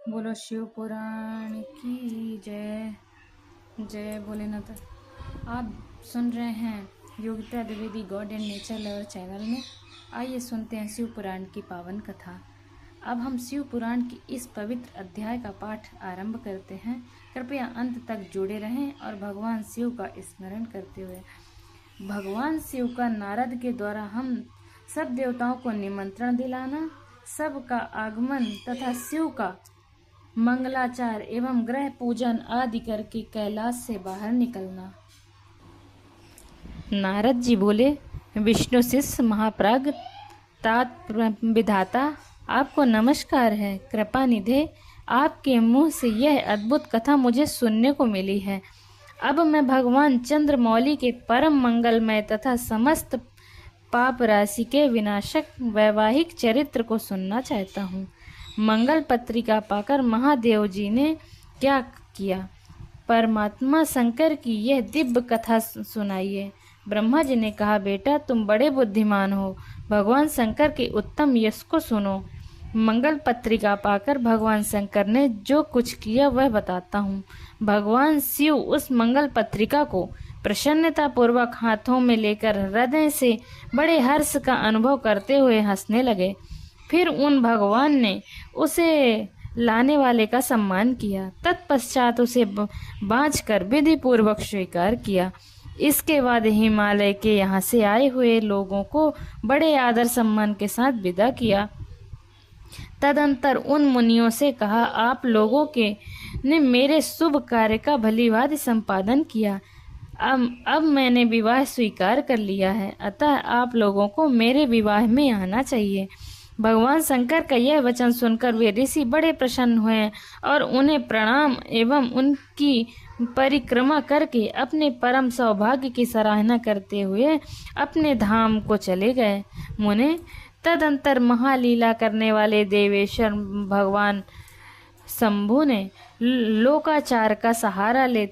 बोलो शिव पुराण की जय। जय भोलेनाथ। आप सुन रहे हैं Yogita Dwivedi God and nature lover channel में। आइए सुनते हैं शिव पुराण की पावन कथा। अब हम शिव पुराण की इस पवित्र अध्याय का पाठ आरंभ करते हैं। कृपया अंत तक जुड़े रहें और भगवान शिव का स्मरण करते हुए। भगवान शिव का नारद के द्वारा हम सब देवताओं को निमंत्रण दिलाना, सबका आगमन तथा शिव का मंगलाचार एवं ग्रह पूजन आदि करके कैलाश से बाहर निकलना। नारद जी बोले, विष्णु शिष्य महाप्राग तात विधाता, आपको नमस्कार है। कृपा निधे, आपके मुंह से यह अद्भुत कथा मुझे सुनने को मिली है। अब मैं भगवान चंद्रमौली के परम मंगलमय तथा समस्त पाप राशि के विनाशक वैवाहिक चरित्र को सुनना चाहता हूँ। मंगल पत्रिका पाकर महादेव जी ने क्या किया, परमात्मा शंकर की यह दिव्य कथा सुनाइए। ब्रह्मा जी ने कहा, बेटा तुम बड़े बुद्धिमान हो, भगवान शंकर के उत्तम यश को सुनो। मंगल पत्रिका पाकर भगवान शंकर ने जो कुछ किया वह बताता हूँ। भगवान शिव उस मंगल पत्रिका को प्रसन्नता पूर्वक हाथों में लेकर हृदय से बड़े हर्ष का अनुभव करते हुए हंसने लगे। फिर उन भगवान ने उसे लाने वाले का सम्मान किया। तत्पश्चात उसे बाँच कर विधि पूर्वक स्वीकार किया। इसके बाद हिमालय के यहाँ से आए हुए लोगों को बड़े आदर सम्मान के साथ विदा किया। तदंतर उन मुनियों से कहा, आप लोगों के ने मेरे शुभ कार्य का भलीभांति संपादन किया। अब मैंने विवाह स्वीकार कर लिया है, अतः आप लोगों को मेरे विवाह में आना चाहिए। भगवान शंकर का यह वचन सुनकर वे ऋषि बड़े प्रसन्न हुए और उन्हें प्रणाम एवं उनकी परिक्रमा करके अपने परम सौभाग्य की सराहना करते हुए अपने धाम को चले गए। मुने, तदंतर महालीला करने वाले देवेश्वर भगवान शंभु ने लोकाचार का सहारा ले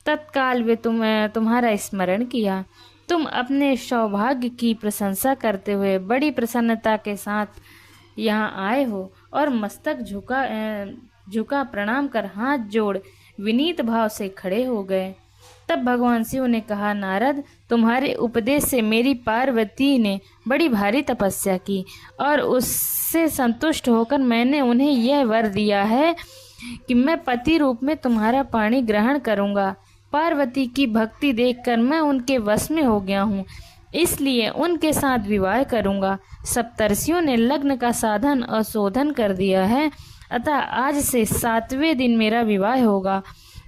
तत्काल वे तुम्हारा स्मरण किया। तुम अपने सौभाग्य की प्रशंसा करते हुए बड़ी प्रसन्नता के साथ यहाँ आए हो और मस्तक झुका प्रणाम कर हाथ जोड़ विनीत भाव से खड़े हो गए। तब भगवान शिव ने कहा, नारद, तुम्हारे उपदेश से मेरी पार्वती ने बड़ी भारी तपस्या की और उससे संतुष्ट होकर मैंने उन्हें यह वर दिया है कि मैं पति रूप में तुम्हारा पाणी ग्रहण करूंगा। पार्वती की भक्ति देखकर मैं उनके वश में हो गया हूँ, इसलिए उनके साथ विवाह करूंगा। सप्तर्षियों ने लग्न का साधन और शोधन कर दिया है, अतः आज से 7वें दिन मेरा विवाह होगा।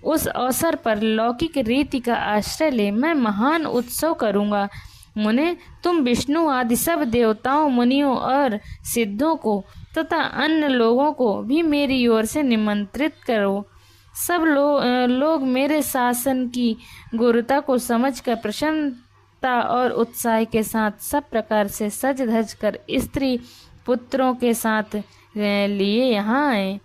उस अवसर पर लौकिक रीति का आश्रय ले मैं महान उत्सव करूंगा। मुने, तुम विष्णु आदि सब देवताओं, मुनियों और सिद्धों को तथा अन्य लोगों को भी मेरी ओर से निमंत्रित करो। सब लोग मेरे शासन की गुरुता को समझकर प्रसन्नता और उत्साह के साथ सब प्रकार से सज धज कर स्त्री पुत्रों के साथ लिए यहाँ आए।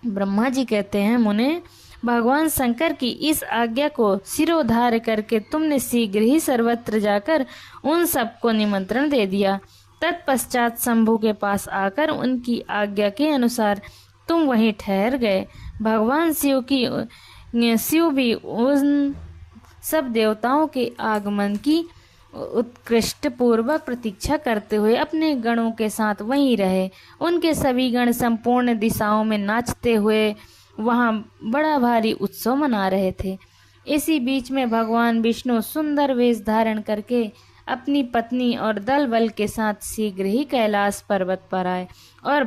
ब्रह्मा जी कहते हैं, मुने, भगवान शंकर की इस आज्ञा को सिरोधार्य करके तुमने शीघ्र ही सर्वत्र जाकर उन सबको निमंत्रण दे दिया। तत्पश्चात शंभु के पास आकर उनकी आज्ञा के अनुसार तुम वहीं ठहर गए। भगवान शिव भी उन सब देवताओं के आगमन की उत्कृष्ट पूर्वक प्रतीक्षा करते हुए अपने गणों के साथ वहीं रहे। उनके सभी गण संपूर्ण दिशाओं में नाचते हुए वहाँ बड़ा भारी उत्सव मना रहे थे। इसी बीच में भगवान विष्णु सुंदर वेश धारण करके अपनी पत्नी और दल बल के साथ शीघ्र ही कैलाश पर्वत पर आए और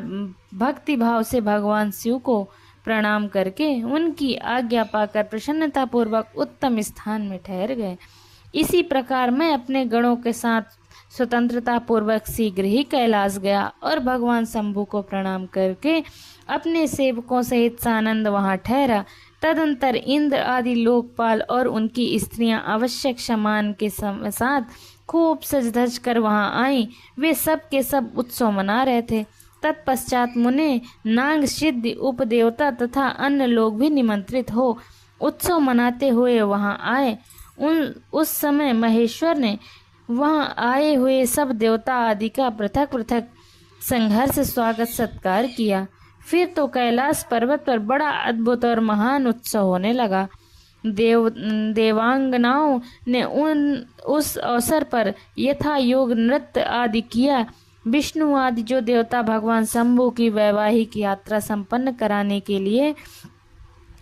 भक्ति भाव से भगवान शिव को प्रणाम करके उनकी आज्ञा पाकर प्रसन्नता पूर्वक उत्तम स्थान में ठहर गए। इसी प्रकार मैं अपने गणों के साथ स्वतंत्रता पूर्वक शीघ्र ही कैलाश गया और भगवान शंभु को प्रणाम करके अपने सेवकों सहित सानंद वहां ठहरा। तदंतर इंद्र आदि लोकपाल और उनकी स्त्रियां आवश्यक सम्मान के साथ खूब सज धज कर वहां आई। वे सब के सब उत्सव मना रहे थे। तत्पश्चात मुने, नाग, सिद्ध, उपदेवता तथा अन्य लोग भी निमंत्रित हो उत्सव मनाते हुए वहां आए। उस समय महेश्वर ने वहां आए हुए सब देवता आदि का पृथक पृथक संघर्ष स्वागत सत्कार किया। फिर तो कैलाश पर्वत पर बड़ा अद्भुत और महान उत्सव होने लगा। देवांगनाओं ने उस अवसर पर यथा योग नृत्य आदि किया। विष्णु आदि जो देवता भगवान शंभु की वैवाहिक यात्रा संपन्न कराने के लिए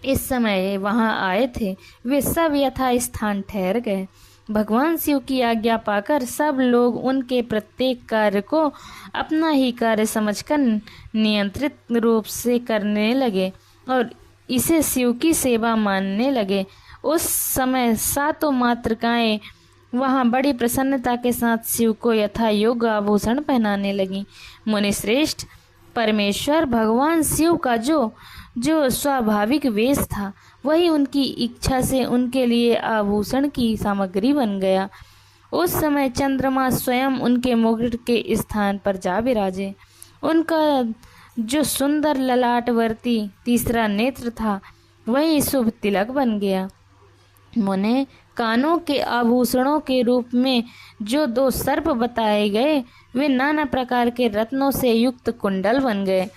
इस समय वहां आए थे, वे सब यथा स्थान ठहर गए। भगवान शिव की आज्ञा पाकर सब लोग उनके प्रत्येक कार्य को अपना ही कार्य समझकर नियंत्रित रूप से करने लगे और इसे शिव की सेवा मानने लगे। उस समय सातों मातृकाएं वहां बड़ी प्रसन्नता के साथ शिव को यथा योग्य आभूषण पहनाने लगी। मुनिश्रेष्ठ, परमेश्वर भगवान शिव का जो स्वाभाविक वेश था, वही उनकी इच्छा से उनके लिए आभूषण की सामग्री बन गया। उस समय चंद्रमा स्वयं उनके मुकुट के स्थान पर जा विराजे। उनका जो सुंदर ललाटवर्ती तीसरा नेत्र था, वही शुभ तिलक बन गया। मुने, कानों के आभूषणों के रूप में जो 2 सर्प बताए गए, वे नाना प्रकार के रत्नों से युक्त कुंडल बन गए।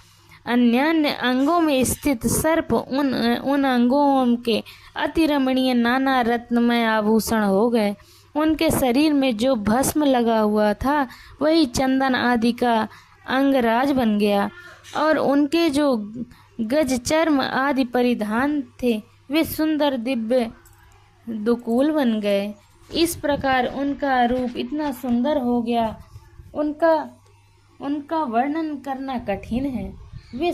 अन्य अंगों में स्थित सर्प उन अंगों के अति रमणीय नाना रत्नमय आभूषण हो गए। उनके शरीर में जो भस्म लगा हुआ था, वही चंदन आदि का अंगराज बन गया और उनके जो गज चर्म आदि परिधान थे, वे सुंदर दिव्य दुकूल बन गए। इस प्रकार उनका रूप इतना सुंदर हो गया, उनका वर्णन करना कठिन है। वे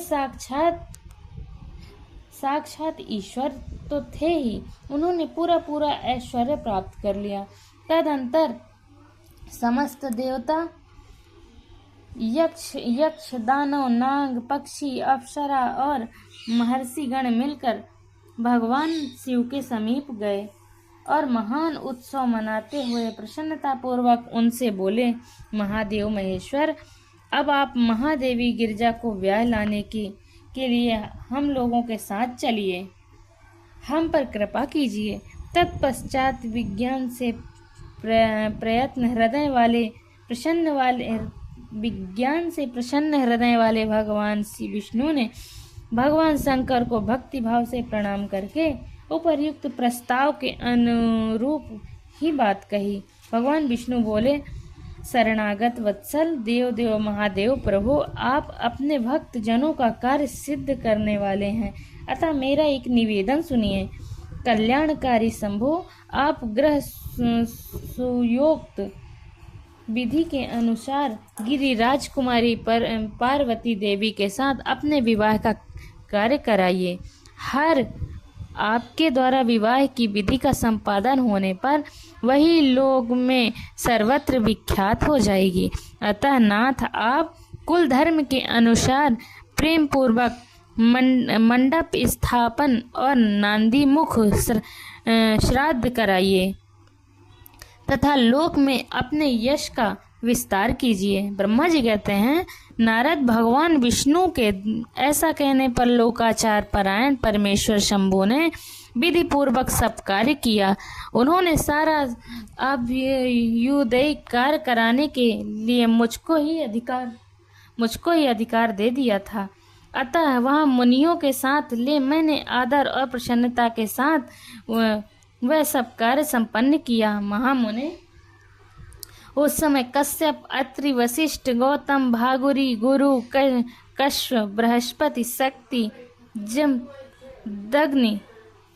साक्षात ईश्वर तो थे ही, उन्होंने पूरा ऐश्वर्य प्राप्त कर लिया। तदंतर समस्त देवता, यक्ष दानव, नाग, पक्षी, अप्सरा और महर्षि गण मिलकर भगवान शिव के समीप गए और महान उत्सव मनाते हुए प्रसन्नता पूर्वक उनसे बोले, महादेव महेश्वर, अब आप महादेवी गिरजा को ब्याह लाने के लिए हम लोगों के साथ चलिए, हम पर कृपा कीजिए। तत्पश्चात विज्ञान से प्रसन्न हृदय वाले भगवान श्री विष्णु ने भगवान शंकर को भक्ति भाव से प्रणाम करके उपर्युक्त प्रस्ताव के अनुरूप ही बात कही। भगवान विष्णु बोले, शरणागत वत्सल देव महादेव प्रभु, आप अपने भक्त जनों का कार्य सिद्ध करने वाले हैं, अतः मेरा एक निवेदन सुनिए। कल्याणकारी शंभो, आप ग्रह सुयोक्त विधि के अनुसार गिरिराज कुमारी पार्वती देवी के साथ अपने विवाह का कार्य कराइए। हर आपके द्वारा विवाह की विधि का संपादन होने पर वही लोक में सर्वत्र विख्यात हो जाएगी। अतः नाथ, आप कुल धर्म के अनुसार प्रेम पूर्वक मंडप स्थापन और नांदी मुख श्राद्ध कराइए तथा लोक में अपने यश का विस्तार कीजिए। ब्रह्मा जी कहते हैं, नारद भगवान विष्णु के ऐसा कहने पर लोकाचार परायण परमेश्वर शंभु ने विधि पूर्वक सब कार्य किया। उन्होंने सारा अभ्युदय कार्य कराने के लिए मुझको ही अधिकार दे दिया था। अतः वह मुनियों के साथ मैंने आदर और प्रसन्नता के साथ वह सब कार्य संपन्न किया। महामुने, उस समय कश्यप, अत्रि, वशिष्ठ, गौतम, भागुरी, गुरु, कश्यप, बृहस्पति, शक्ति, जमदग्नि,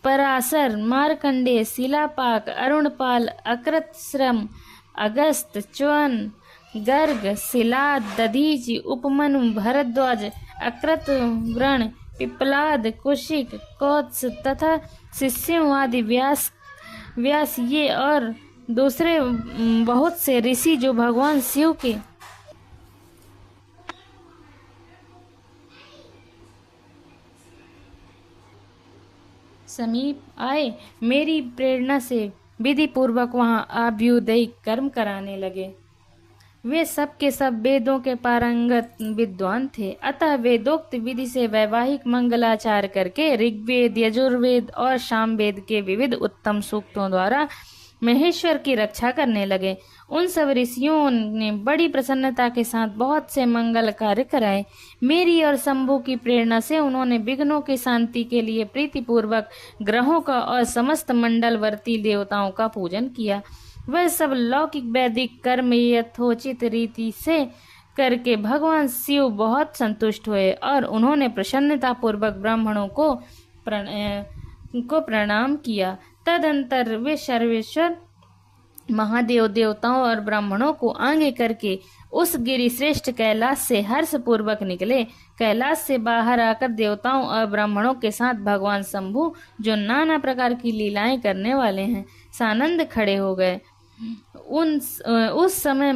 पराशर, मार्कंडेय, शिलापाक, अरुणपाल, अकृतश्रम, अगस्त, च्वन, गर्ग, शिलाद, दधीचि, उपमनु, भरद्वाज, अकृतव्रण, पिप्पलाद, कुशिक, कौत्स तथा शिष्यों आदि व्यास ये और दूसरे बहुत से ऋषि जो भगवान शिव के समीप आए, मेरी प्रेरणा से विधि पूर्वक वहां अभ्युदय कर्म कराने लगे। वे सब के सब वेदों के पारंगत विद्वान थे। अतः वेदोक्त विधि से वैवाहिक मंगलाचार करके ऋग्वेद, यजुर्वेद और सामवेद के विविध उत्तम सूक्तों द्वारा महेश्वर की रक्षा करने लगे। उन सब ऋषियों ने बड़ी प्रसन्नता के साथ बहुत से मंगल कार्य कराए। मेरी और शंभु की प्रेरणा से उन्होंने विघ्नों की शांति के लिए प्रीतिपूर्वक ग्रहों का और समस्त मंडलवर्ती देवताओं का पूजन किया। वह सब लौकिक वैदिक कर्म यथोचित रीति से करके भगवान शिव बहुत संतुष्ट हुए और उन्होंने प्रसन्नता पूर्वक ब्राह्मणों को प्रणाम किया। तदंतर वे सर्वेश्वर महादेव देवताओं और ब्राह्मणों को आगे करके उस गिरि श्रेष्ठ कैलाश से हर्ष पूर्वक निकले। कैलाश से बाहर आकर देवताओं और ब्राह्मणों के साथ भगवान शंभु, जो नाना प्रकार की लीलाएं करने वाले हैं, सानंद खड़े हो गए। उस समय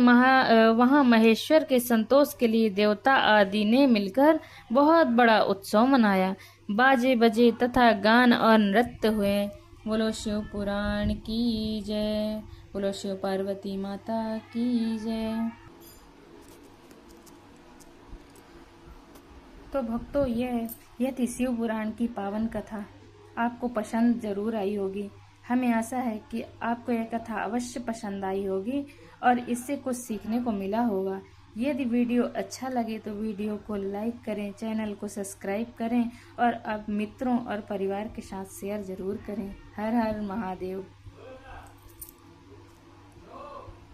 वहाँ महेश्वर के संतोष के लिए देवता आदि ने मिलकर बहुत बड़ा उत्सव मनाया। बाजे बजे तथा गान और नृत्य हुए। बोलो शिव पुराण की जय। बोलो शिव पार्वती माता की जय। तो भक्तों, यह थी शिव पुराण की पावन कथा। आपको पसंद जरूर आई होगी। हमें आशा है कि आपको यह कथा अवश्य पसंद आई होगी और इससे कुछ सीखने को मिला होगा। यदि वीडियो अच्छा लगे तो वीडियो को लाइक करें, चैनल को सब्सक्राइब करें और अब मित्रों और परिवार के साथ शेयर जरूर करें। हर हर महादेव।